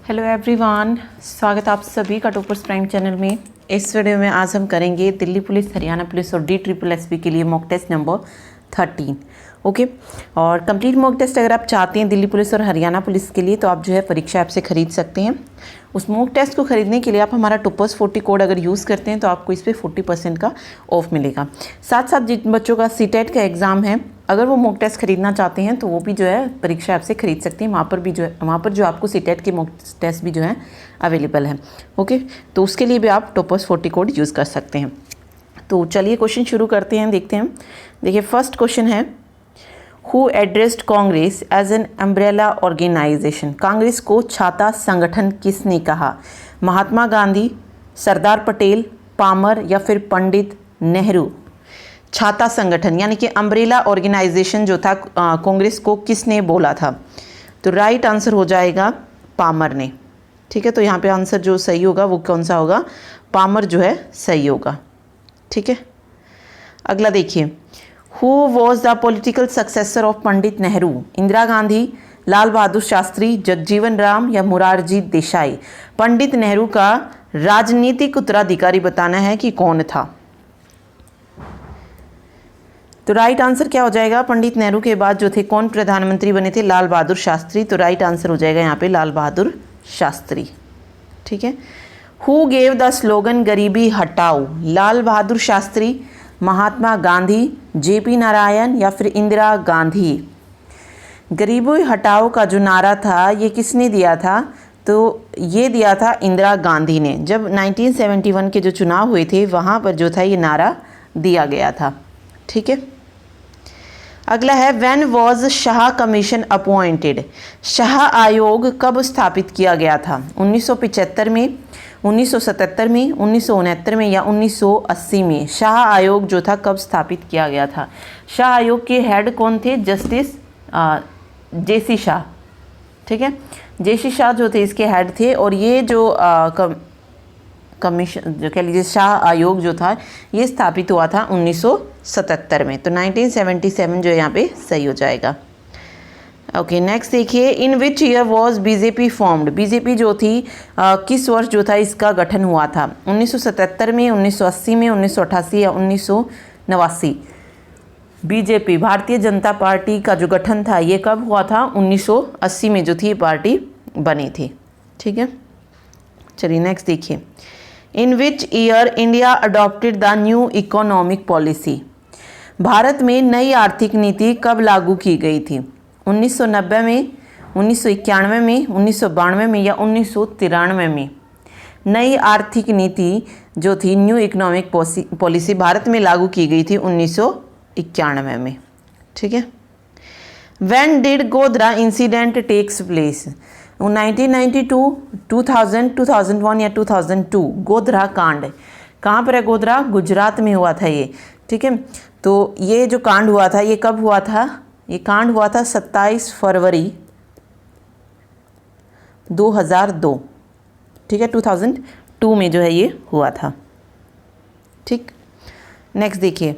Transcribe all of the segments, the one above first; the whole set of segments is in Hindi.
हेलो एवरीवन, स्वागत आप सभी का टॉपर्स प्राइम चैनल में। इस वीडियो में आज हम करेंगे दिल्ली पुलिस, हरियाणा पुलिस और DSSP के लिए मॉक टेस्ट नंबर 13। ओके, और कंप्लीट मॉक टेस्ट अगर आप चाहते हैं दिल्ली पुलिस और हरियाणा पुलिस के लिए तो आप जो है परीक्षा ऐप से खरीद सकते हैं। उस मॉक टेस्ट को खरीदने के लिए आप हमारा टॉपर्स 40 कोड अगर यूज़ करते हैं तो आपको इस पर 40% का ऑफ मिलेगा। साथ साथ जिन बच्चों का CTET का एग्ज़ाम है, अगर वो मॉक टेस्ट खरीदना चाहते हैं तो वो भी जो है परीक्षा ऐप से खरीद सकते हैं। वहाँ पर भी जो है आपको CTET के मॉक टेस्ट भी जो है अवेलेबल है। ओके, तो उसके लिए भी आप टॉपर्स 40 कोड यूज़ कर सकते हैं। तो चलिए क्वेश्चन शुरू करते हैं, देखते हैं। देखिए फर्स्ट क्वेश्चन है, who addressed Congress as an umbrella organisation. Congress को छाता संगठन किसने कहा? महात्मा गांधी, सरदार पटेल, पामर या फिर पंडित नेहरू। छाता संगठन यानी कि अम्ब्रेला ऑर्गेनाइजेशन जो था कांग्रेस को किसने बोला था? तो राइट आंसर हो जाएगा पामर ने। ठीक है, तो यहाँ पे आंसर जो सही होगा वो कौन सा होगा? पामर जो है सही होगा। ठीक है, अगला देखिए, who was the political successor of Pandit Nehru? Indira Gandhi, Lal Bahadur Shastri, Jagjivan Ram या मुरारजी देसाई। पंडित नेहरू का राजनीतिक उत्तराधिकारी बताना है कि कौन था। तो राइट आंसर क्या हो जाएगा? पंडित नेहरू के बाद जो थे कौन प्रधानमंत्री बने थे? लाल बहादुर शास्त्री। तो राइट आंसर हो जाएगा यहाँ पे लाल बहादुर शास्त्री। ठीक है, हु गेव द स्लोगन गरीबी हटाओ? लाल बहादुर शास्त्री, महात्मा गांधी, JP नारायण या फिर इंदिरा गांधी। गरीबी हटाओ का जो नारा था ये किसने दिया था? तो ये दिया था इंदिरा गांधी ने। जब 1971 के जो चुनाव हुए थे वहाँ पर जो था ये नारा दिया गया था। ठीक है, अगला है, when was Shah commission appointed? Shah आयोग कब स्थापित किया गया था? 1975 में, 1977 में, 1969 में या 1980 में? शाह आयोग जो था कब स्थापित किया गया था? शाह आयोग के हेड कौन थे? Justice JC Shah. ठीक है, JC शाह जो थे इसके हेड थे। और ये जो कमीशन जो कह लीजिए शाह आयोग जो था ये स्थापित हुआ था 1977 में। तो 1977 जो यहाँ पे सही हो जाएगा। ओके, नेक्स्ट देखिए, in which year was BJP formed? BJP जो थी किस वर्ष जो था इसका गठन हुआ था? 1977 में, 1980 में, 1988 या 1989? BJP भारतीय जनता पार्टी का जो गठन था ये कब हुआ था? 1980 में जो थी पार्टी बनी थी। ठीक है, चलिए नेक्स्ट देखिए, in which year India adopted the new economic policy? Bharat में नई आर्थिक नीति कब लागू की गई थी? 1990 में, 1991 में, 1992 में या 1993 में? नई आर्थिक नीति जो थी न्यू इकोनॉमिक पॉलिसी भारत में लागू की गई थी 1991 में। ठीक है, when did Godhra incident takes place? 1992, 2000, 2001 या 2002? गोधरा कांड कहाँ पर है? गोधरा गुजरात में हुआ था ये। ठीक है, तो ये जो कांड हुआ था ये कब हुआ था? ये कांड हुआ था 27 फरवरी 2002। ठीक है, 2002 में जो है ये हुआ था। ठीक, नेक्स्ट देखिए,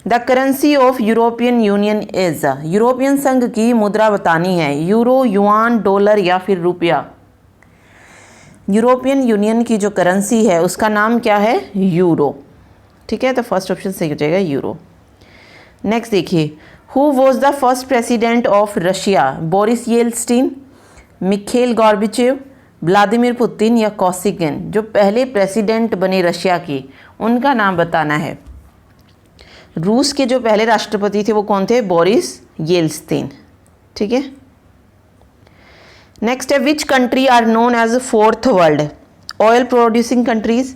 the currency of European union is? European संघ की मुद्रा बतानी है। यूरो, युआन, डॉलर या फिर रुपया? यूरोपियन यूनियन की जो करेंसी है उसका नाम क्या है? यूरो। ठीक है, तो फर्स्ट ऑप्शन सही हो जाएगा यूरो। नेक्स्ट देखिए, who was the first president of Russia? Boris Yeltsin, Mikhail Gorbachev, Vladimir Putin या कौसिगिन? जो पहले प्रेसिडेंट बने रशिया के उनका नाम बताना है। रूस के जो पहले राष्ट्रपति थे वो कौन थे? Boris Yeltsin. ठीक है, नेक्स्ट है, which country are known as fourth world? Oil producing countries,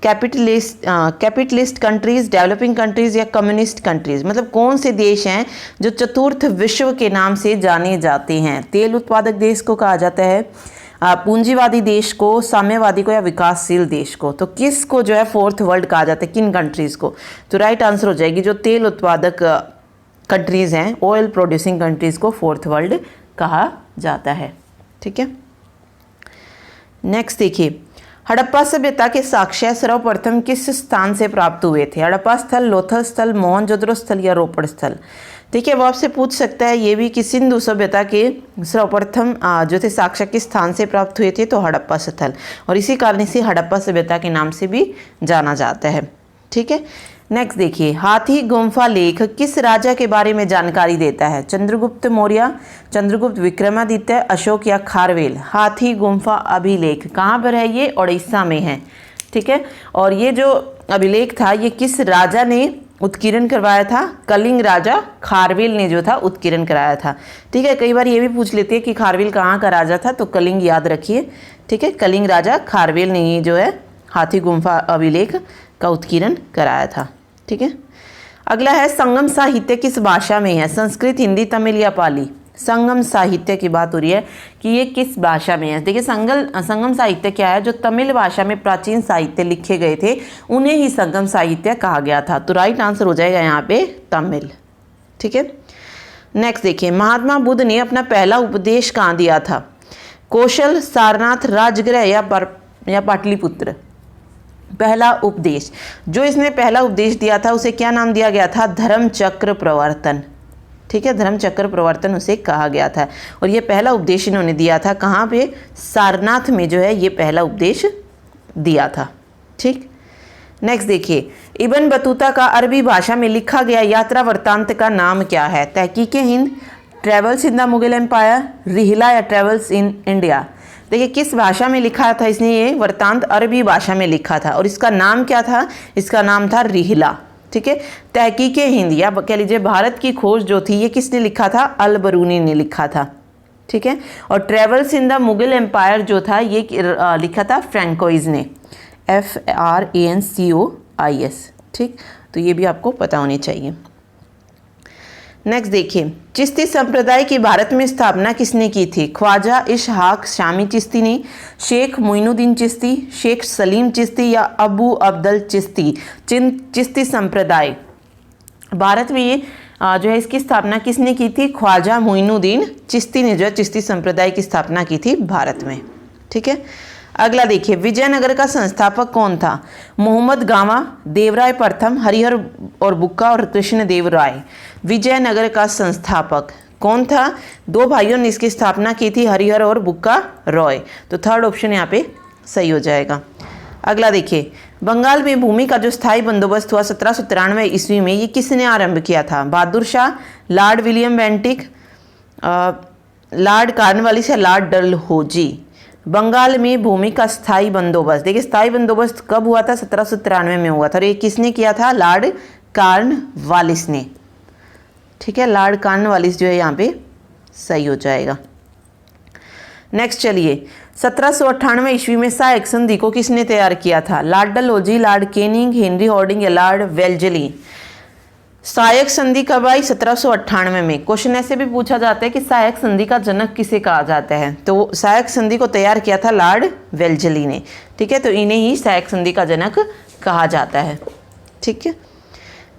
capitalist countries, developing countries या कम्युनिस्ट कंट्रीज? मतलब कौन से देश हैं जो चतुर्थ विश्व के नाम से जाने जाते हैं? तेल उत्पादक देश को कहा जाता है, पूंजीवादी देश को, साम्यवादी को या विकासशील देश को? तो किस को जो है फोर्थ वर्ल्ड कहा जाता है, किन कंट्रीज को? तो राइट आंसर हो जाएगी जो तेल उत्पादक कंट्रीज हैं, ऑयल प्रोड्यूसिंग कंट्रीज को फोर्थ वर्ल्ड कहा जाता है। ठीक है, नेक्स्ट देखिए, हड़प्पा सभ्यता के साक्ष्य सर्वप्रथम किस स्थान से प्राप्त हुए थे? हड़प्पा स्थल, लोथल स्थल, मोहनजोदड़ो स्थल या रोपड़ स्थल? ठीक है, वो आपसे पूछ सकता है ये भी कि सिंधु सभ्यता के सर्वप्रथम जो थे साक्ष्य किस स्थान से प्राप्त हुए थे, तो हड़प्पा स्थल, और इसी कारण इसे हड़प्पा सभ्यता के नाम से भी जाना जाता है। ठीक है, नेक्स्ट देखिए, हाथी गुम्फा लेख किस राजा के बारे में जानकारी देता है? चंद्रगुप्त मौर्य, चंद्रगुप्त विक्रमादित्य, अशोक या खारवेल? हाथी गुम्फा अभिलेख कहाँ पर है? ये उड़ीसा में है। ठीक है, और ये जो अभिलेख था ये किस राजा ने उत्कीर्ण करवाया था? कलिंग राजा खारवेल ने जो था उत्कीर्ण कराया था। ठीक है, कई बार ये भी पूछ लेते हैं कि खारवेल कहाँ का राजा था, तो कलिंग याद रखिए। ठीक है, कलिंग राजा खारवेल ने ये जो है हाथी गुम्फा अभिलेख का उत्कीर्ण कराया था। ठीक है, अगला है संगम साहित्य किस भाषा में है? संस्कृत, हिंदी, तमिल या पाली? संगम साहित्य की बात हो रही है कि ये किस भाषा में है। देखिए, संगम साहित्य क्या है? जो तमिल भाषा में प्राचीन साहित्य लिखे गए थे उन्हें ही संगम साहित्य कहा गया था। तो राइट आंसर हो जाएगा यहाँ पे तमिल। ठीक है, नेक्स्ट देखिए, महात्मा बुद्ध ने अपना पहला उपदेश कहाँ दिया था? कौशल, सारनाथ, राजगृह या पाटलिपुत्र? पहला उपदेश, जो इसने पहला उपदेश दिया था उसे क्या नाम दिया गया था? धर्मचक्र प्रवर्तन। ठीक है, धर्मचक्र प्रवर्तन उसे कहा गया था, और ये पहला उपदेश इन्होंने दिया था कहाँ पे? सारनाथ में जो है ये पहला उपदेश दिया था। ठीक, नेक्स्ट देखिए, इब्न बतूता का अरबी भाषा में लिखा गया यात्रा वृत्तांत का नाम क्या है? Tahqiq e Hind, travels in the Mughal empire, Rihla या ट्रेवल्स इन इंडिया? देखिए, किस भाषा में लिखा था इसने? ये वृत्तांत अरबी भाषा में लिखा था, और इसका नाम क्या था? इसका नाम था रिहला। ठीक है, तहकीक-ए-हिंद या कह लीजिए भारत की खोज जो थी ये किसने लिखा था? अल बरूनी ने लिखा था। ठीक है, और travels in the Mughal empire जो था ये लिखा था फ्रैंकोइज ने, FRANCOIS। ठीक, तो ये भी आपको पता होनी चाहिए। नेक्स्ट देखिए, चिश्ती संप्रदाय की भारत में स्थापना किसने की थी? ख्वाजा इशहाक शामी चिश्ती ने, शेख मोइनुद्दीन चिश्ती, शेख सलीम चिश्ती या अबू अब्दल चिश्ती? चिश्ती संप्रदाय भारत में ये जो है इसकी स्थापना किसने की थी? ख्वाजा मोइनुद्दीन चिश्ती ने जो है चिश्ती संप्रदाय की स्थापना की थी भारत में। ठीक है, अगला देखिए, विजयनगर का संस्थापक कौन था? मोहम्मद गामा, देवराय प्रथम, हरिहर और बुक्का और कृष्णदेव राय? विजयनगर का संस्थापक कौन था? दो भाइयों ने इसकी स्थापना की थी, हरिहर और बुक्का रॉय। तो थर्ड ऑप्शन यहाँ पे सही हो जाएगा। अगला देखिए, बंगाल में भूमि का जो स्थायी बंदोबस्त हुआ 1793 ईस्वी में, ये किसने आरंभ किया था? Bahadur Shah, Lord William Bentinck, Lord Cornwallis या लॉर्ड डलहौजी? बंगाल में भूमि का स्थायी बंदोबस्त, देखिए स्थायी बंदोबस्त कब हुआ था? 1793 में हुआ था, और ये किसने किया था? लॉर्ड कॉर्नवालिस ने। ठीक है, लॉर्ड कॉर्नवालिस जो है यहाँ पे सही हो जाएगा। नेक्स्ट चलिए, 1798 ईस्वी में सहायक संधि को किसने तैयार किया था? Lord Dalhousie, Lord Canning, Henry Harding या लॉर्ड वेल्जली? सहायक संधि कब आई? 1798 में। क्वेश्चन ऐसे भी पूछा जाता है कि सहायक संधि का जनक किसे कहा जाता है? तो सहायक संधि को तैयार किया था लॉर्ड वेल्जली ने। ठीक है, तो इन्हें ही सहायक संधि का जनक कहा जाता है। ठीक है,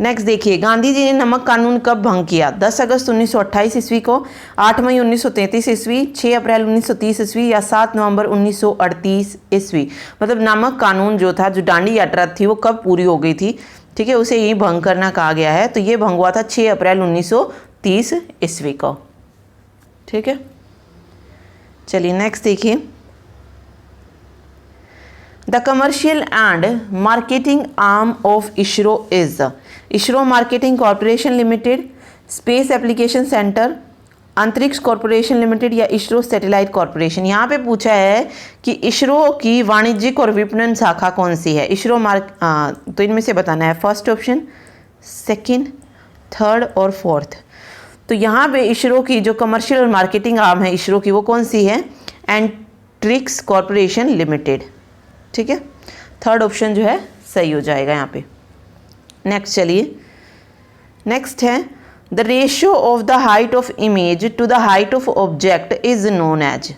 नेक्स्ट देखिए, गांधी जी ने नमक कानून कब भंग किया? 10 अगस्त 1928 ईस्वी को, 8 मई 1933 ईस्वी, 6 अप्रैल 1930 ईस्वी या 7 नवंबर 1938 ईस्वी? मतलब नमक कानून जो था, जो दांडी यात्रा थी वो कब पूरी हो गई थी? ठीक है, उसे यही भंग करना कहा गया है। तो ये भंग हुआ था 6 अप्रैल 1930 ईस्वी को। ठीक है, चलिए नेक्स्ट देखिए, the commercial and marketing arm of ISRO is ISRO marketing corporation limited, space application centre, अंतरिक्ष कॉरपोरेशन लिमिटेड या इसरो सैटेलाइट कॉरपोरेशन? यहाँ पे पूछा है कि इसरो की वाणिज्यिक और विपणन शाखा कौन सी है? इसरो तो इनमें से बताना है, फर्स्ट ऑप्शन, सेकंड, थर्ड और फोर्थ। तो यहाँ पे इसरो की जो कमर्शियल और मार्केटिंग आर्म है इसरो की, वो कौन सी है? अंतरिक्ष कॉरपोरेशन लिमिटेड। ठीक है, थर्ड ऑप्शन जो है सही हो जाएगा यहाँ पे। नेक्स्ट चलिए, नेक्स्ट है, the ratio of the height of image to the height of object is known as?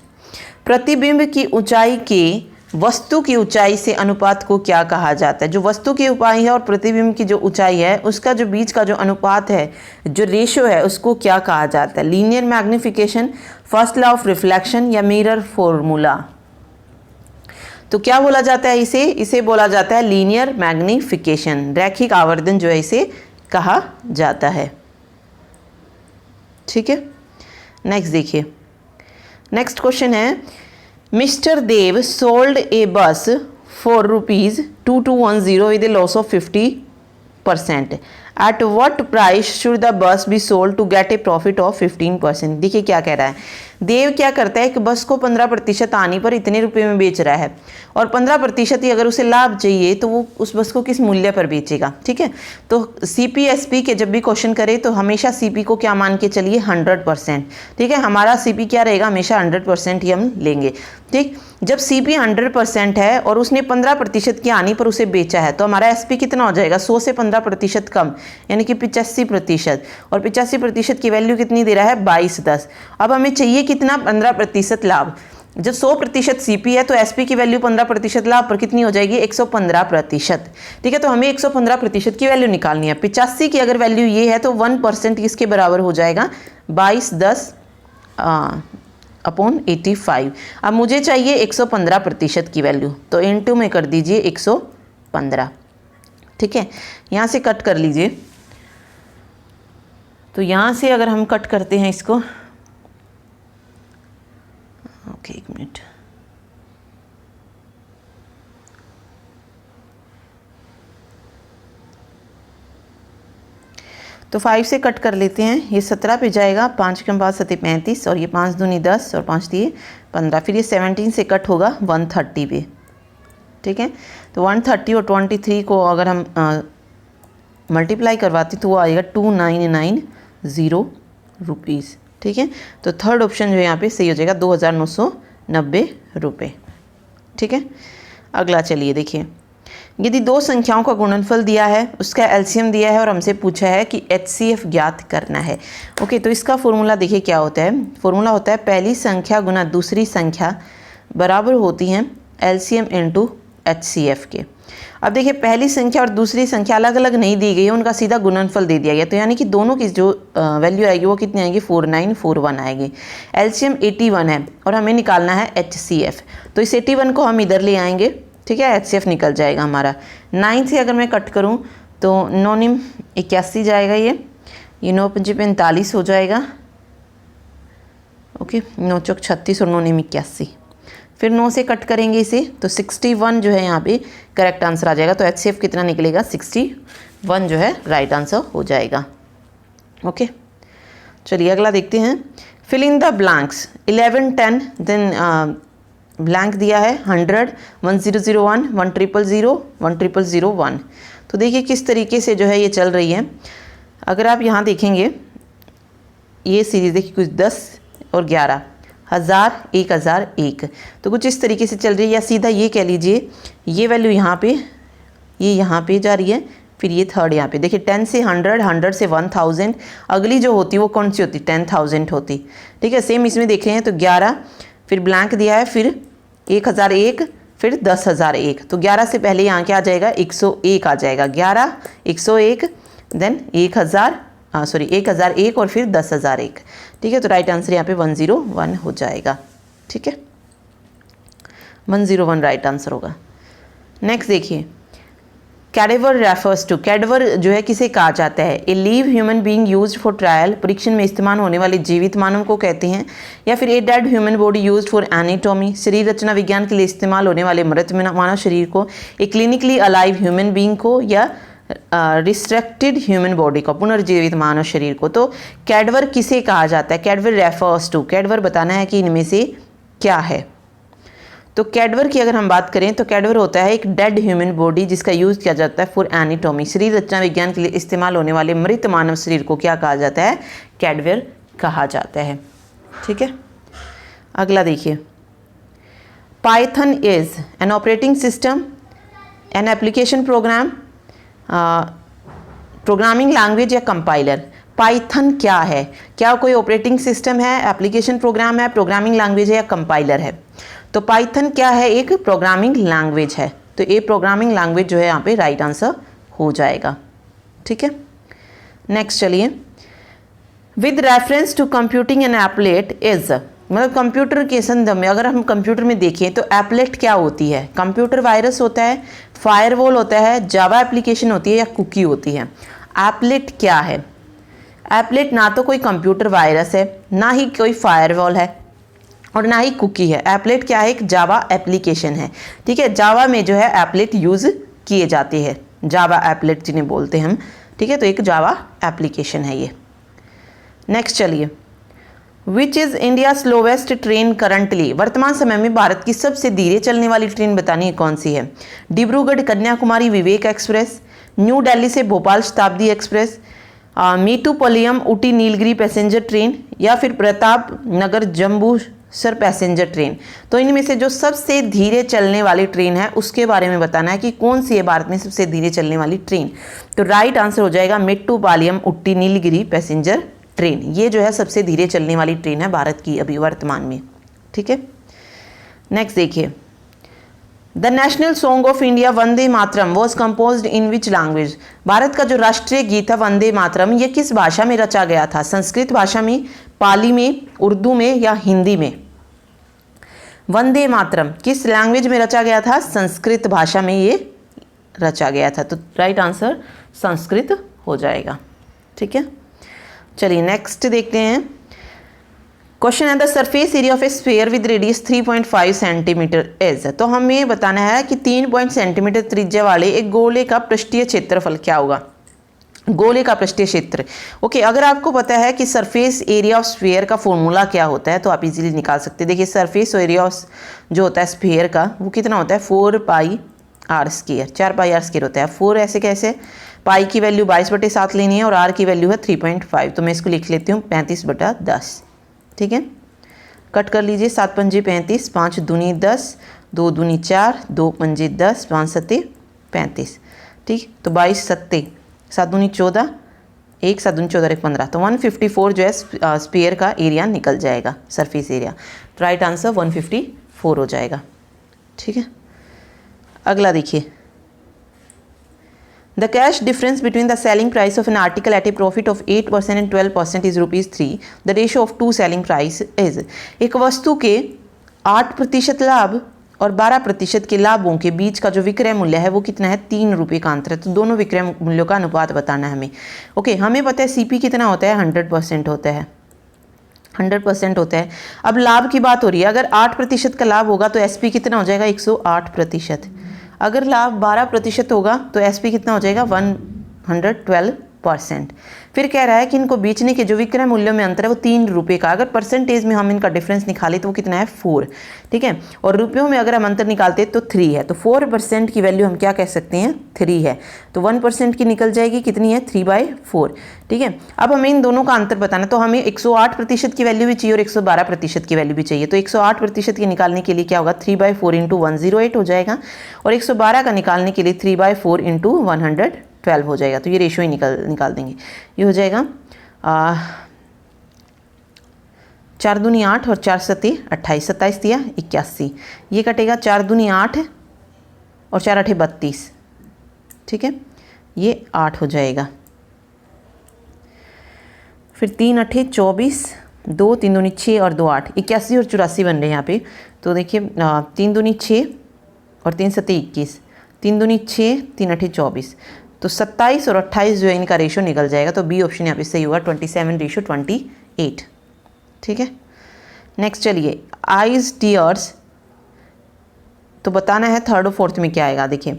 प्रतिबिंब की ऊंचाई के वस्तु की ऊंचाई से अनुपात को क्या कहा जाता है? जो वस्तु की ऊंचाई है और प्रतिबिंब की जो ऊंचाई है उसका जो बीच का जो अनुपात है, जो रेशियो है, उसको क्या कहा जाता है? Linear magnification, first law of reflection या मिरर फॉर्मूला? तो क्या बोला जाता है इसे? इसे बोला जाता है लीनियर मैग्निफिकेशन, रैखिक आवर्धन जो है इसे कहा जाता है। ठीक है। नेक्स्ट देखिए, नेक्स्ट क्वेश्चन है mister Dev sold a bus for ₹2210 with a loss of 50%। At what price should the bus be sold to get a profit of 15%। देखिए क्या कह रहा है, देव क्या करता है, एक बस को 15% आने पर इतने रुपए में बेच रहा है और 15% ही अगर उसे लाभ चाहिए तो वो उस बस को किस मूल्य पर बेचेगा। ठीक है, तो CPSP के जब भी क्वेश्चन करे तो हमेशा CP को क्या मान के चलिए 100%। ठीक है, हमारा CP क्या रहेगा, हमेशा 100% ही हम लेंगे। ठीक, जब CP 100% है और उसने 15% की आने पर उसे बेचा है तो हमारा SP कितना हो जाएगा, 100 से 15% कम, यानी कि 85%। और 85% की वैल्यू कितनी दे रहा है, 2210। अब हमें चाहिए कितना, 15% लाभ। जब 100% CP है तो SP की वैल्यू 15% लाभ पर कितनी हो जाएगी, 115%। ठीक है, तो हमें 115% की वैल्यू निकालनी है। 85 की अगर वैल्यू ये है तो 1% इसके बराबर हो जाएगा 2210 अपॉन 85। अब मुझे चाहिए 115% की वैल्यू, तो इनटू में कर दीजिए 115। ठीक है, यहाँ से कट कर लीजिए। तो यहाँ से अगर हम कट करते हैं इसको, ओके एक मिनट, तो 5 से कट कर लेते हैं। ये 17 पे जाएगा, 5 के 5 7 35 और ये 5 दूनी 10 और 5 दिए 15। फिर ये 17 से कट होगा 130 पे। ठीक है, तो 130 और 23 को अगर हम मल्टीप्लाई करवाते तो वो आएगा 2990 रुपीज़। ठीक है, तो थर्ड ऑप्शन जो है यहाँ पे सही हो जाएगा 2990 रुपये। ठीक है, अगला चलिए देखिए, यदि दो संख्याओं का गुणनफल दिया है, उसका एलसीएम दिया है और हमसे पूछा है कि HCF ज्ञात करना है। ओके, तो इसका फॉर्मूला देखिए क्या होता है। फॉर्मूला होता है पहली संख्या गुना दूसरी संख्या बराबर होती हैं एलसीएम इंटू HCF के। अब देखिए पहली संख्या और दूसरी संख्या अलग अलग नहीं दी गई है, उनका सीधा गुणनफल दे दिया गया, तो यानी कि दोनों की जो वैल्यू आएगी वो कितनी आएगी, 4941 आएगी। एलसीएम 81 है और हमें निकालना है HCF, तो इस 81 को हम इधर ले आएंगे। ठीक है, HCF निकल जाएगा हमारा। 9 से अगर मैं कट करूं तो 9 निम 81 जाएगा, ये 9 पंजे 45 हो जाएगा। ओके, 9 चौक 36 और 9 निम 81। फिर 9 से कट करेंगे इसे तो 61 जो है यहाँ पे करेक्ट आंसर आ जाएगा। तो HCF कितना निकलेगा, 61 जो है राइट आंसर हो जाएगा। ओके, चलिए अगला देखते हैं। Fill in the blanks 11 10 then blank दिया है 100 1001 1000 1001। तो देखिए किस तरीके से जो है ये चल रही है। अगर आप यहाँ देखेंगे ये सीरीज़ देखिए कुछ 10 और 11 1000 1001, तो कुछ इस तरीके से चल रही है। या सीधा ये कह लीजिए ये वैल्यू यहाँ पे, ये यहाँ पे जा रही है, फिर ये थर्ड यहाँ पे देखिए 10 से 100 100 से 1000, अगली जो होती वो कौन सी होती, 10,000 होती। ठीक है, सेम इसमें देख रहे हैं तो 11 फिर ब्लैंक दिया है, फिर 1001 फिर 10,001, तो 11 से पहले यहाँ क्या आ जाएगा, 101 आ जाएगा। 11 101 देन 1001 और फिर 10,001। ठीक है, तो राइट आंसर यहाँ पे 101 हो जाएगा। ठीक है, 101 राइट आंसर होगा। नेक्स्ट देखिए, कैडेवर रेफर्स टू, कैडेवर जो है किसे कहा जाता है, a live human being used for trial, परीक्षण में इस्तेमाल होने वाले जीवित मानव को कहते हैं। या फिर a dead human body used for anatomy, शरीर रचना विज्ञान के लिए इस्तेमाल होने वाले मृत मानव शरीर को। ए क्लिनिकली अलाइव ह्यूमन बीइंग को, या रिस्ट्रक्टेड ह्यूमन बॉडी को, पुनर्जीवित मानव शरीर को। तो कैडवर किसे कहा जाता है, कैडवर रेफर्स टू, कैडवर बताना है कि इनमें से क्या है। तो कैडवर की अगर हम बात करें तो कैडवर होता है एक डेड ह्यूमन बॉडी जिसका यूज़ किया जाता है फॉर एनाटॉमी, शरीर रचना विज्ञान के लिए इस्तेमाल होने वाले मृत मानव शरीर को क्या कहा जाता है, कैडवर कहा जाता है। ठीक है, अगला देखिए, Python is an operating system, an application program, programming language या कंपाइलर। पाइथन क्या है, क्या कोई ऑपरेटिंग सिस्टम है, एप्लीकेशन प्रोग्राम है, प्रोग्रामिंग लैंग्वेज है या कंपाइलर है। तो पाइथन क्या है, एक प्रोग्रामिंग लैंग्वेज है, तो ये प्रोग्रामिंग लैंग्वेज जो है यहाँ पे राइट आंसर हो जाएगा। ठीक है, नेक्स्ट चलिए, with reference to computing an applet is, मतलब कंप्यूटर के संदर्भ में अगर हम कंप्यूटर में देखें तो एप्लेट क्या होती है, कंप्यूटर वायरस होता है, फायरवॉल होता है, जावा एप्लीकेशन होती है या कुकी होती है। एप्लेट क्या है, एप्लेट ना तो कोई कंप्यूटर वायरस है, ना ही कोई फायरवॉल है और ना ही कुकी है। एप्लेट क्या है? एक जावा एप्लीकेशन है। ठीक है, जावा में जो है एप्लेट यूज़ किए जाते हैं, जावा एप्लेट जिन्हें बोलते हैं हम। ठीक है, तो एक जावा एप्लीकेशन है ये। नेक्स्ट चलिए, which is India slowest train currently? वर्तमान समय में भारत की सबसे धीरे चलने वाली ट्रेन बतानी है कौन सी है? डिब्रूगढ़ कन्याकुमारी विवेक एक्सप्रेस, न्यू दिल्ली से Bhopal Shatabdi express, Mettupalayam Ooty Nilgiri passenger train, या फिर Pratap Nagar Jambusar passenger train. तो इनमें से जो सबसे धीरे चलने वाली ट्रेन है उसके बारे में बताना है कि कौन सी है भारत में सबसे धीरे चलने वाली ट्रेन। तो राइट आंसर हो जाएगा मेट्टुपालयम ऊटी नीलगिरी पैसेंजर ट्रेन। ये जो है सबसे धीरे चलने वाली ट्रेन है भारत की अभी वर्तमान में। ठीक है, नेक्स्ट देखिए, the national song of India Vande Mataram was composed in which language? Bharat का जो राष्ट्रीय गीत है वंदे मातरम, ये किस भाषा में रचा गया था? संस्कृत भाषा में, पाली में, उर्दू में या हिंदी में? वंदे मातरम किस लैंग्वेज में रचा गया था? संस्कृत भाषा में ये रचा गया था। तो राइट आंसर संस्कृत हो जाएगा। ठीक है, चलिए नेक्स्ट देखते हैं। क्वेश्चन है the surface area of A sphere with radius 3.5 centimetre is. तो हमें बताना है कि 3 सेंटीमीटर त्रिज्या वाले एक गोले का पृष्ठीय क्षेत्रफल क्या होगा? गोले का पृष्ठीय क्षेत्र। ओके, अगर आपको पता है कि सरफेस एरिया ऑफ स्फीयर का फॉर्मूला क्या होता है तो आप इजीली निकाल सकते हैं। देखिए, सरफेस एरिया ऑफ जो होता है स्फीयर का वो कितना होता है? 4 pi r square, 4 pi r square होता है। 4 ऐसे कैसे? पाई की वैल्यू 22/7 लेनी है और आर की वैल्यू है 3.5, तो मैं इसको लिख लेती हूँ 35/10। ठीक है, कट कर लीजिए। 7 पंजे 35, 5 दूनी 10, 2 दूनी 4, 2 पंजे 10, 5 सत्ते 35। ठीक, तो 22 सत्ते, 7 दूनी 14, 1 7 दूनी 14, 1 15, तो 154 जो है स्फीयर का एरिया निकल जाएगा, सरफेस एरिया। तो राइट आंसर 154 हो जाएगा। ठीक है, अगला देखिए, The cash difference between the selling price of an article at a profit of 8% and 12% is ₹3. The ratio of two selling price is। एक वस्तु के 8% लाभ और 12% के लाभों के बीच का जो विक्रय मूल्य है वो कितना है? ₹3 का अंतर है। तो दोनों विक्रय मूल्यों का अनुपात बताना है हमें। ओके, हमें पता है सीपी कितना होता है? 100% होता है, 100% होता है। अब लाभ की बात हो रही है, अगर 8% का लाभ होगा तो एसपी कितना हो जाएगा? 108%। अगर लाभ 12% होगा तो एसपी कितना हो जाएगा? 112%। फिर कह रहा है कि इनको बेचने के जो विक्रय मूल्यों में अंतर है वो ₹3 का। अगर परसेंटेज में हम इनका डिफरेंस निकालें तो वो कितना है? 4। ठीक है, और रुपयों में अगर हम अंतर निकालते तो 3 है। तो 4% की वैल्यू हम क्या कह सकते हैं? 3 है। तो 1% की निकल जाएगी, कितनी है? 3/4। ठीक है, अब हमें इन दोनों का अंतर बताना, तो हमें 108% की वैल्यू भी चाहिए और 112% की वैल्यू भी चाहिए। तो 108% की निकालने के लिए क्या होगा? 3/4 × 108 हो जाएगा, और 112 का निकालने के लिए 3/4 × 112 हो जाएगा। तो ये रेशियो ही निकाल देंगे। ये हो जाएगा 4 दूनी 8 और 4 सत्ते 28, 27 दिया 81। ये कटेगा 4 दूनी 8 और 4 8 32। ठीक है, ये 8 हो जाएगा। फिर 3 8 24, 2 3 दूनी 6 और 2 8, 81 और 84 बन रहे हैं यहाँ पे। तो देखिए 3 दूनी 6 और 3 सत्ते 21, 3 दूनी 6, 3 8 24, तो 27 और 28 जो है इनका रेशो निकल जाएगा। तो बी ऑप्शन यहाँ पे सही होगा, 27:28। ठीक है, नेक्स्ट चलिए, आइज टीयर्स। तो बताना है थर्ड और फोर्थ में क्या आएगा। देखिए,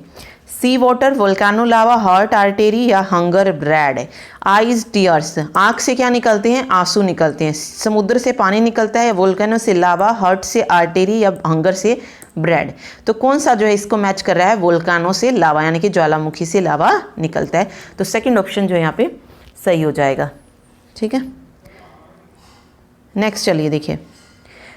सी वाटर, वोल्केनो लावा, हार्ट आर्टेरी या हंगर ब्रेड। आइज टीयर्स, आँख से क्या निकलते हैं? आंसू निकलते हैं। समुद्र से पानी निकलता है, वोल्केनो से लावा, हार्ट से आर्टेरी या हंगर से ब्रेड। तो कौन सा जो है इसको मैच कर रहा है? वोल्केनो से लावा, यानी कि ज्वालामुखी से लावा निकलता है। तो सेकंड ऑप्शन जो है यहाँ पे सही हो जाएगा। ठीक है, नेक्स्ट चलिए देखिए,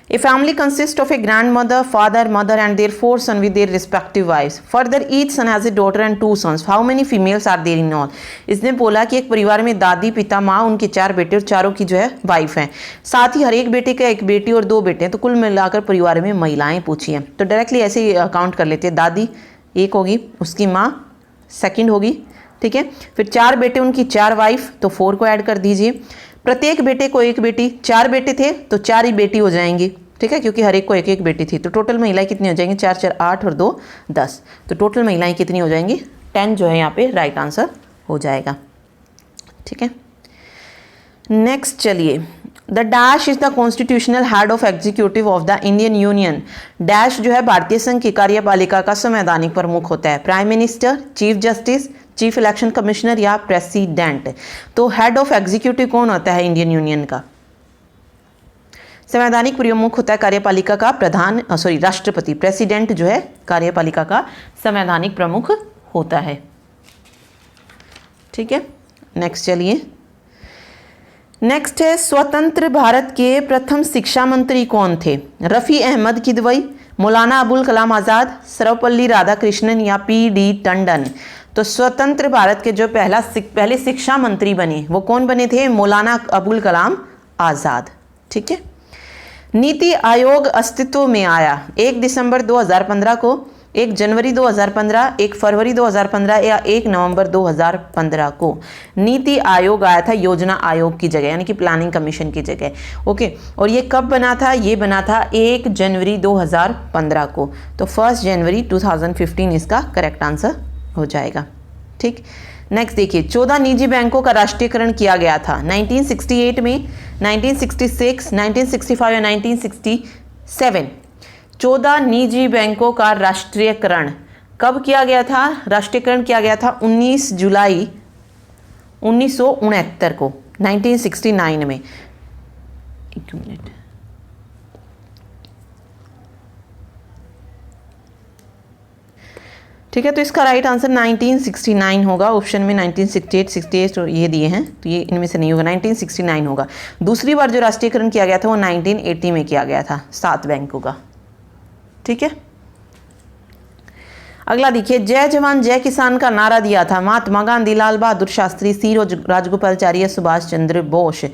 A family consists of a grandmother, father, mother and their 4 sons with their respective wives. Further, each son has a daughter and 2 sons. How many females are there in all? इसने बोला कि एक परिवार में दादी, पिता, माँ, उनके 4 बेटे और चारों की जो है वाइफ हैं। साथ ही हर एक बेटे का एक बेटी और 2 बेटे हैं। तो कुल मिलाकर परिवार में महिलाएं पूछी हैं। तो डायरेक्टली ऐसे ही काउंट कर लेते हैं। दादी 1 होगी, उसकी माँ 2 होगी। ठीक है, फिर 4 बेटे, उनकी 4 वाइफ, तो 4 को ऐड कर दीजिए। प्रत्येक बेटे को 1 बेटी, 4 बेटे थे तो 4 ही बेटी हो जाएंगी। ठीक है, क्योंकि हर एक को 1 बेटी थी। तो टोटल महिलाएं कितनी हो जाएंगी? 4 4 8 और 2 10। तो टोटल महिलाएं कितनी हो जाएंगी? 10 जो है यहाँ पे राइट आंसर हो जाएगा। ठीक है, नेक्स्ट चलिए, the dash is the constitutional head of executive of the Indian union. Dash जो है भारतीय संघ की कार्यपालिका का संवैधानिक प्रमुख होता है। Prime minister, chief justice, chief election commissioner या प्रेसिडेंट। तो हेड ऑफ एग्जीक्यूटिव कौन होता है इंडियन यूनियन का? संवैधानिक प्रमुख होता है कार्यपालिका का राष्ट्रपति। प्रेसिडेंट जो है कार्यपालिका का संवैधानिक प्रमुख होता है। ठीक है, नेक्स्ट चलिए। नेक्स्ट है, स्वतंत्र भारत के प्रथम शिक्षा मंत्री कौन थे? रफ़ी अहमद किदवई, मौलाना अबुल कलाम आज़ाद, सर्वपल्ली राधाकृष्णन या पी.डी. टंडन। तो स्वतंत्र भारत के जो पहले शिक्षा मंत्री बने वो कौन बने थे? मौलाना अबुल कलाम आज़ाद। ठीक है। नीति आयोग अस्तित्व में आया 1 दिसंबर 2015 को, 1 जनवरी 2015, 1 फरवरी 2015 या 1 नवंबर 2015 को। नीति आयोग आया था योजना आयोग की जगह, यानी कि प्लानिंग कमीशन की जगह। ओके, और ये कब बना था? ये बना था 1 जनवरी 2015 को। तो 1 जनवरी 2015 इसका करेक्ट आंसर हो जाएगा। ठीक, नेक्स्ट देखिए, 14 निजी बैंकों का राष्ट्रीयकरण किया गया था 1968 में, 1966, 1965 या 1967। 14 निजी बैंकों का राष्ट्रीयकरण कब किया गया था? राष्ट्रीयकरण किया गया था 19 जुलाई 1969 को, 1969 में। एक मिनट, ठीक है। तो इसका राइट आंसर 1969 होगा। ऑप्शन में 1968, 68 ये दिए हैं, तो ये इनमें से नहीं होगा, 1969 होगा। दूसरी बार जो राष्ट्रीयकरण किया गया था वो 1980 में किया गया था 7 बैंकों का। ठीक है, अगला देखिए, जय जवान जय किसान का नारा दिया था महात्मा गांधी, लाल बहादुर शास्त्री, सी राजगोपालाचारी, सुभाष चंद्र बोस।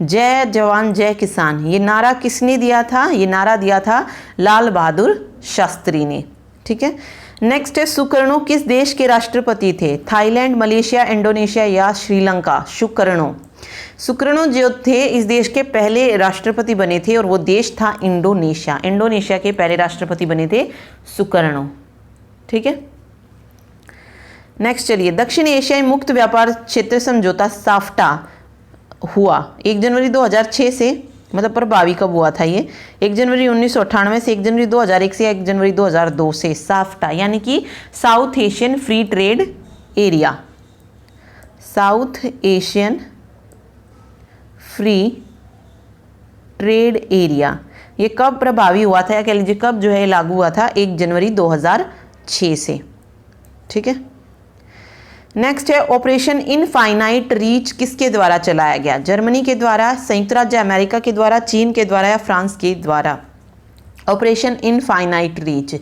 जय जवान जय किसान ये नारा किसने दिया था? ये नारा दिया था लाल बहादुर शास्त्री ने। ठीक है, नेक्स्ट है, सुकर्णो किस देश के राष्ट्रपति थे? थाईलैंड, मलेशिया, इंडोनेशिया या श्रीलंका। सुकर्णो जो थे इस देश के पहले राष्ट्रपति बने थे और वो देश था इंडोनेशिया। इंडोनेशिया के पहले राष्ट्रपति बने थे सुकर्णो। ठीक है, नेक्स्ट चलिए, दक्षिण एशियाई मुक्त व्यापार क्षेत्र समझौता साफ्टा हुआ 1 जनवरी 2006 से, मतलब प्रभावी कब हुआ था ये? 1 जनवरी 1998 से, 1 जनवरी 2001 से, 1 जनवरी 2002 से। साफ्टा यानी कि south Asian free trade area, south Asian free trade area. ये कब प्रभावी हुआ था, या कह लीजिए कब जो है लागू हुआ था? 1 जनवरी 2006 से। ठीक है, नेक्स्ट है, ऑपरेशन इनफाइनाइट रीच किसके द्वारा चलाया गया? जर्मनी के द्वारा, संयुक्त राज्य अमेरिका के द्वारा, चीन के द्वारा या फ्रांस के द्वारा। ऑपरेशन इनफाइनाइट रीच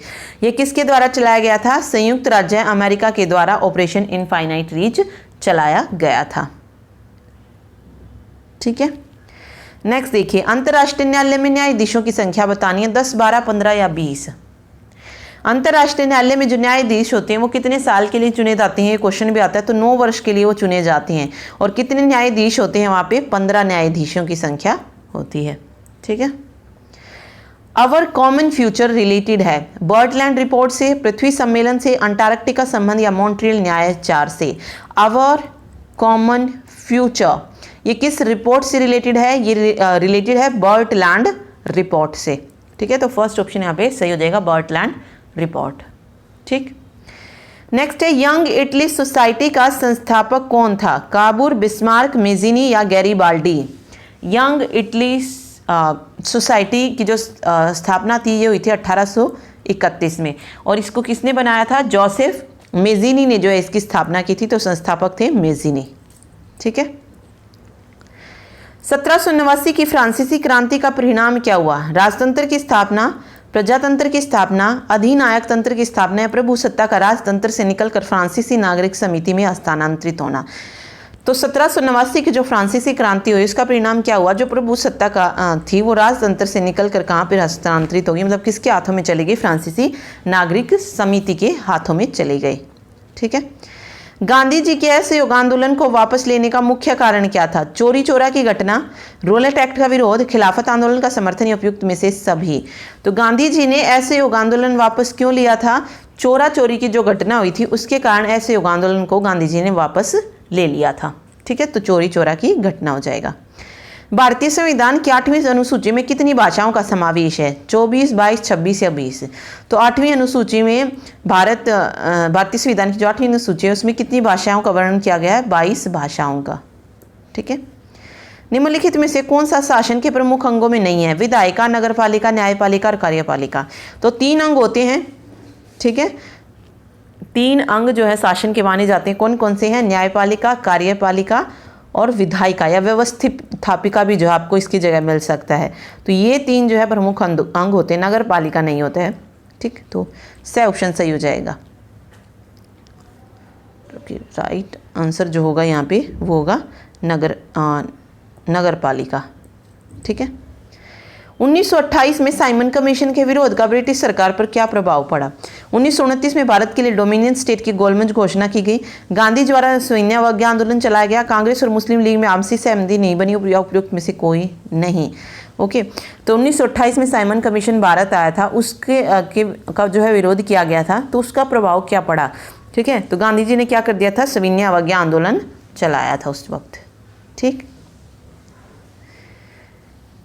ये किसके द्वारा चलाया गया था? संयुक्त राज्य अमेरिका के द्वारा ऑपरेशन इनफाइनाइट रीच चलाया गया था। ठीक है, नेक्स्ट देखिए, अंतर्राष्ट्रीय न्यायालय में न्यायाधीशों की संख्या बतानी है, 10, 12, 15 या 20। अंतर्राष्ट्रीय न्यायालय में जो न्यायाधीश होते हैं वो कितने साल के लिए चुने जाते हैं? ये क्वेश्चन भी आता है। तो 9 वर्ष के लिए वो चुने जाते हैं। और कितने न्यायाधीश होते हैं वहाँ पे? 15 न्यायाधीशों की संख्या होती है। ठीक है, अवर कॉमन फ्यूचर रिलेटेड है बर्डलैंड रिपोर्ट से, पृथ्वी सम्मेलन से, अंटार्कटिका संबंध या मॉन्ट्रियल न्यायाचार से। अवर कॉमन फ्यूचर ये किस रिपोर्ट से रिलेटेड है? ये रिलेटेड है बर्डलैंड रिपोर्ट से। ठीक है, तो फर्स्ट ऑप्शन यहाँ पे सही हो जाएगा, बर्डलैंड रिपोर्ट। ठीक, नेक्स्ट है, यंग इटली सोसाइटी का संस्थापक कौन था? काबूर, बिस्मार्क, मेजिनी या गैरीबाल्डी। यंग इटली सोसाइटी की जो स्थापना थी ये हुई थी 1831 में, और इसको किसने बनाया था? जोसेफ मेजिनी ने जो है इसकी स्थापना की थी। तो संस्थापक थे मेजिनी। ठीक है, 1789 की फ्रांसीसी क्रांति का परिणाम क्या हुआ? राजतंत्र की स्थापना, प्रजातंत्र की स्थापना, अधिनायक तंत्र की स्थापना या प्रभुसत्ता का राजतंत्र से निकलकर फ्रांसीसी नागरिक समिति में हस्तांतरित होना। तो 1789 की जो फ्रांसीसी क्रांति हुई उसका परिणाम क्या हुआ? जो प्रभुसत्ता का थी वो राजतंत्र से निकलकर कहाँ पर हस्तांतरित होगी, मतलब किसके हाथों में चली गई? फ्रांसीसी नागरिक समिति के हाथों में चली गई। ठीक है, गांधी जी के असहयोग आंदोलन को वापस लेने का मुख्य कारण क्या था? चोरी चोरा की घटना, रोलेट एक्ट का विरोध, खिलाफत आंदोलन का समर्थन या उपयुक्त में से सभी। तो गांधी जी ने असहयोग आंदोलन वापस क्यों लिया था? चोरा चोरी की जो घटना हुई थी उसके कारण असहयोग आंदोलन को गांधी जी ने वापस ले लिया था। ठीक है, तो चोरी चोरा की घटना हो जाएगा। भारतीय संविधान की 8वीं अनुसूची में कितनी भाषाओं का समावेश है? 24, 22, 26 या 20? तो 8वीं अनुसूची में भारतीय संविधान की जो 8वीं अनुसूची है उसमें कितनी भाषाओं का वर्णन किया गया है? 22 भाषाओं का। ठीक है। निम्नलिखित में से कौन सा शासन के प्रमुख अंगों में नहीं है? विधायिका, नगरपालिका, न्यायपालिका और कार्यपालिका। तो 3 अंग होते हैं। ठीक है, 3 अंग जो है शासन के माने जाते हैं। कौन कौन से हैं? न्यायपालिका, कार्यपालिका और विधायिका या व्यवस्थापिका भी जो है आपको इसकी जगह मिल सकता है। तो ये 3 जो है प्रमुख अंग होते हैं, नगर पालिका नहीं होता है। ठीक, तो स ऑप्शन सही हो जाएगा। राइट आंसर जो होगा यहाँ पे वो होगा नगर पालिका। ठीक है। 1928 में साइमन कमीशन के विरोध का ब्रिटिश सरकार पर क्या प्रभाव पड़ा? 1929 में भारत के लिए डोमिनियन स्टेट की गोलमेज घोषणा की गई। गांधी द्वारा सविनय अवज्ञा आंदोलन चलाया गया। कांग्रेस और मुस्लिम लीग में आपसी सहमति नहीं बनी। उपयुक्त में से कोई नहीं। ओके, तो 1928 में साइमन कमीशन भारत आया था, उसके का जो है विरोध किया गया था, तो उसका प्रभाव क्या पड़ा? ठीक है, तो गांधी जी ने क्या कर दिया था? सविनय अवज्ञा आंदोलन चलाया था उस वक्त। ठीक,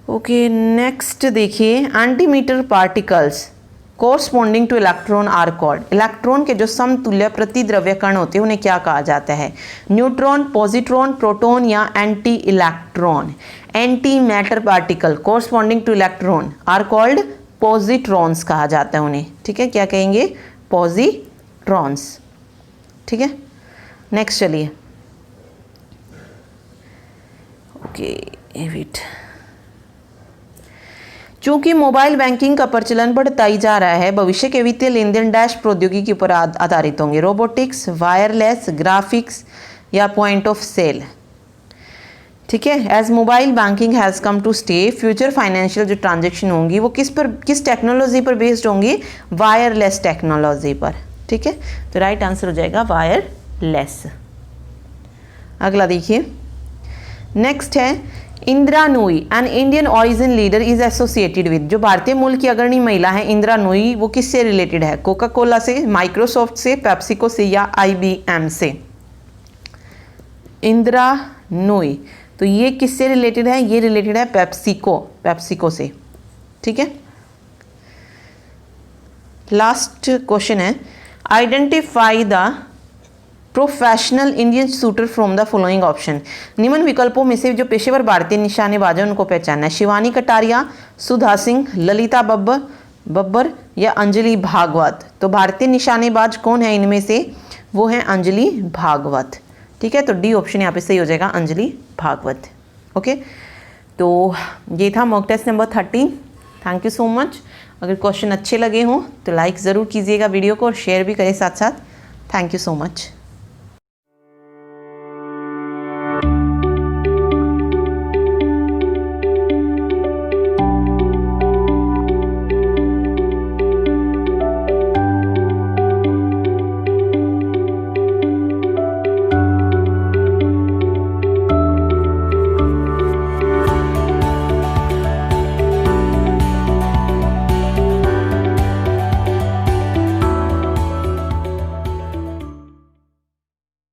ओके, नेक्स्ट देखिए, antimatter particles corresponding to electron are called. Electron के जो समतुल्य प्रतिद्रव्य कण होते हैं उन्हें क्या कहा जाता है? न्यूट्रॉन, पॉजिट्रॉन, प्रोटॉन या anti electron. Anti matter particle corresponding to electron are called positrons कहा जाता है उन्हें। ठीक है, क्या कहेंगे? पॉजिट्रॉन्स। ठीक है, नेक्स्ट चलिए। Okay, wait. चूंकि मोबाइल बैंकिंग का प्रचलन बढ़ता ही जा रहा है, भविष्य के वित्तीय लेन देन डैश प्रौद्योगिकी पर आधारित होंगे? रोबोटिक्स, वायरलेस, ग्राफिक्स या पॉइंट ऑफ सेल। ठीक है, as mobile banking has come to stay, future financial जो ट्रांजेक्शन होंगी वो किस टेक्नोलॉजी पर बेस्ड होंगी? वायरलेस टेक्नोलॉजी पर। ठीक है, तो राइट आंसर हो जाएगा वायरलेस। अगला देखिए, नेक्स्ट है Indira Nooyi, an Indian origin leader is associated with. जो भारतीय मूल की अग्रणी महिला है इंदिरा नूई, वो किससे रिलेटेड है? कोका कोला से, माइक्रोसॉफ्ट से, पेप्सिको से या IBM से? इंदिरा नूई, तो ये किससे रिलेटेड है? ये रिलेटेड है पेप्सिको से। ठीक है, लास्ट क्वेश्चन है, identify the professional Indian shooter from the following option. निम्न विकल्पों में से जो पेशेवर भारतीय निशानेबाज हैं उनको पहचानना है। शिवानी कटारिया, सुधा सिंह, ललिता बब्बर या अंजलि भागवत। तो भारतीय निशानेबाज कौन है इनमें से? वो है अंजलि भागवत। ठीक है, तो डी ऑप्शन यहाँ पे सही हो जाएगा, अंजलि भागवत। ओके, तो ये था mock test number 13। Thank you so much. अगर क्वेश्चन अच्छे लगे हों तो लाइक ज़रूर कीजिएगा वीडियो को और शेयर भी करें साथ साथ। Thank you so much.